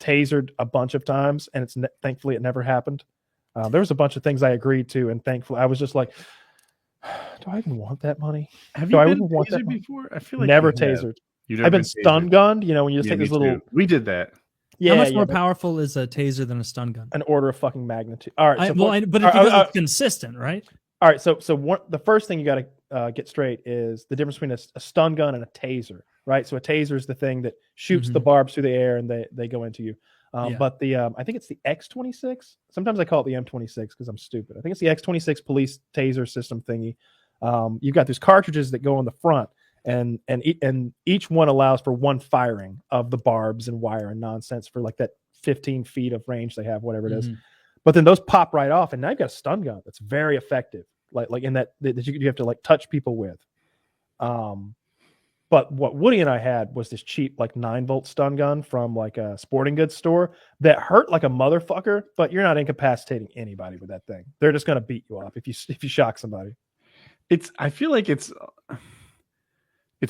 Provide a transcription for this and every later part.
tasered a bunch of times, and thankfully it never happened. There was a bunch of things I agreed to, and thankfully I was just like, do I even want that money? Have you been tasered before? I feel like never tasered. I've been stun gunned. You know, when you just take this little. We did that. Yeah. How much more powerful is a taser than a stun gun? An order of fucking magnitude. All right. But it's consistent, right? All right. So the first thing you got to get straight is the difference between a stun gun and a taser, right? So a taser is the thing that shoots the barbs through the air and they go into you. But I think it's the X26. Sometimes I call it the M26 because I'm stupid. I think it's the X26 police taser system thingy. You've got these cartridges that go on the front, and each one allows for one firing of the barbs and wire and nonsense for like that 15 feet of range they have, whatever it is. But then those pop right off, and now you've got a stun gun that's very effective, like in that you have to like touch people with. But what Woody and I had was this cheap like 9-volt stun gun from like a sporting goods store that hurt like a motherfucker, but you're not incapacitating anybody with that thing. They're just gonna beat you off if you shock somebody. I feel like it's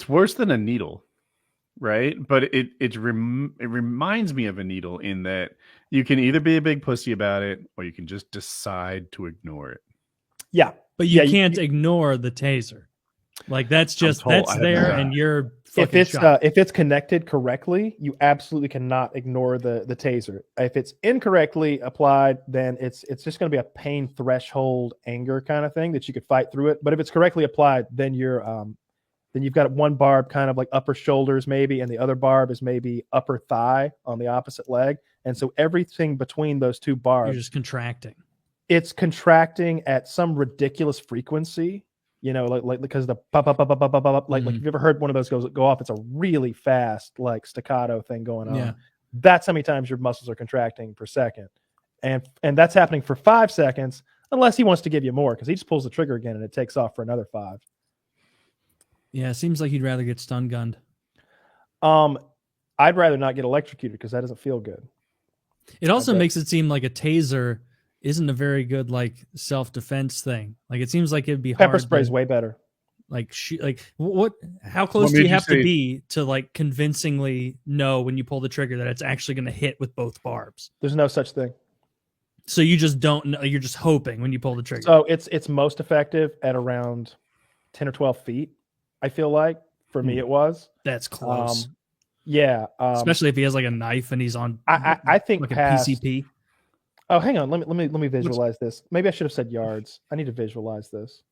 worse than a needle, right? But it reminds me of a needle in that you can either be a big pussy about it or you can just decide to ignore it. Yeah, but you can't ignore the taser. Like that's there, and you're fucking shocked. If it's connected correctly, you absolutely cannot ignore the taser. If it's incorrectly applied, then it's just going to be a pain threshold anger kind of thing that you could fight through it. But if it's correctly applied, then you've got one barb kind of like upper shoulders maybe, and the other barb is maybe upper thigh on the opposite leg, and so everything between those two barbs, you're just contracting. It's contracting at some ridiculous frequency. You know, like because the pop, like if you've ever heard one of those go off, it's a really fast like staccato thing going on. Yeah. That's how many times your muscles are contracting per second, and that's happening for 5 seconds, unless he wants to give you more, because he just pulls the trigger again and it takes off for another 5. Yeah, it seems like you'd rather get stun gunned. I'd rather not get electrocuted because that doesn't feel good. It also makes it seem like a taser isn't a very good like self-defense thing. Like it seems like it'd be hard. Pepper spray is way better. Like what? How close do you have to be to like convincingly know when you pull the trigger that it's actually going to hit with both barbs? There's no such thing. So you just don't know. You're just hoping when you pull the trigger. So it's most effective at around 10 or 12 feet. I feel like for me it was. That's close. Yeah. Especially if he has like a knife and he's on. I think like past, a PCP. Oh, hang on. Let me visualize this. Maybe I should have said yards. I need to visualize this.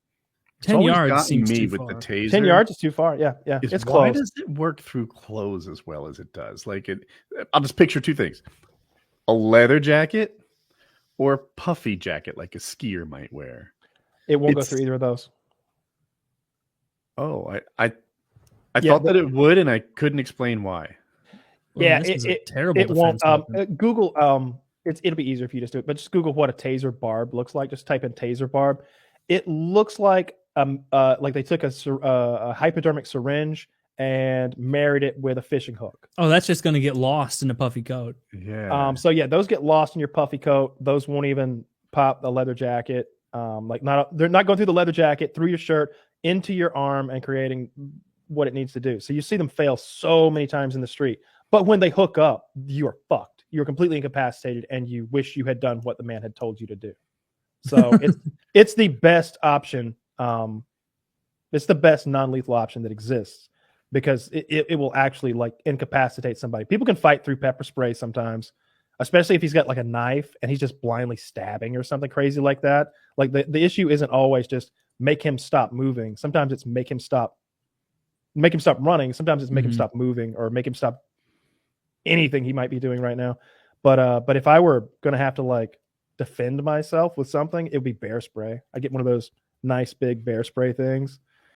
10 yards seems too far. The taser. 10 yards is too far. Yeah. It's close. Why does it work through clothes as well as it does? Like I'll just picture 2 things: a leather jacket or a puffy jacket, like a skier might wear. It won't go through either of those. Oh, I thought that it would, and I couldn't explain why. Well, yeah, it terrible. It won't. Google. It'll be easier if you just do it, but just Google what a taser barb looks like. Just type in taser barb. It looks like they took a hypodermic syringe and married it with a fishing hook. Oh, that's just going to get lost in a puffy coat. Yeah. So yeah, those get lost in your puffy coat. Those won't even pop the leather jacket. They're not going through the leather jacket, through your shirt, into your arm, and creating what it needs to do. So you see them fail so many times in the street, but when they hook up, you are fucked. You're completely incapacitated, and you wish you had done what the man had told you to do. So it's the best option. It's the best non-lethal option that exists, because it will actually like incapacitate somebody. People can fight through pepper spray sometimes, especially if he's got like a knife and he's just blindly stabbing or something crazy like that. Like the issue isn't always just make him stop moving. Sometimes it's make him stop running. Sometimes it's make him stop moving, or make him stop anything he might be doing right now. But if I were going to have to like defend myself with something, it would be bear spray. I get one of those nice big bear spray things.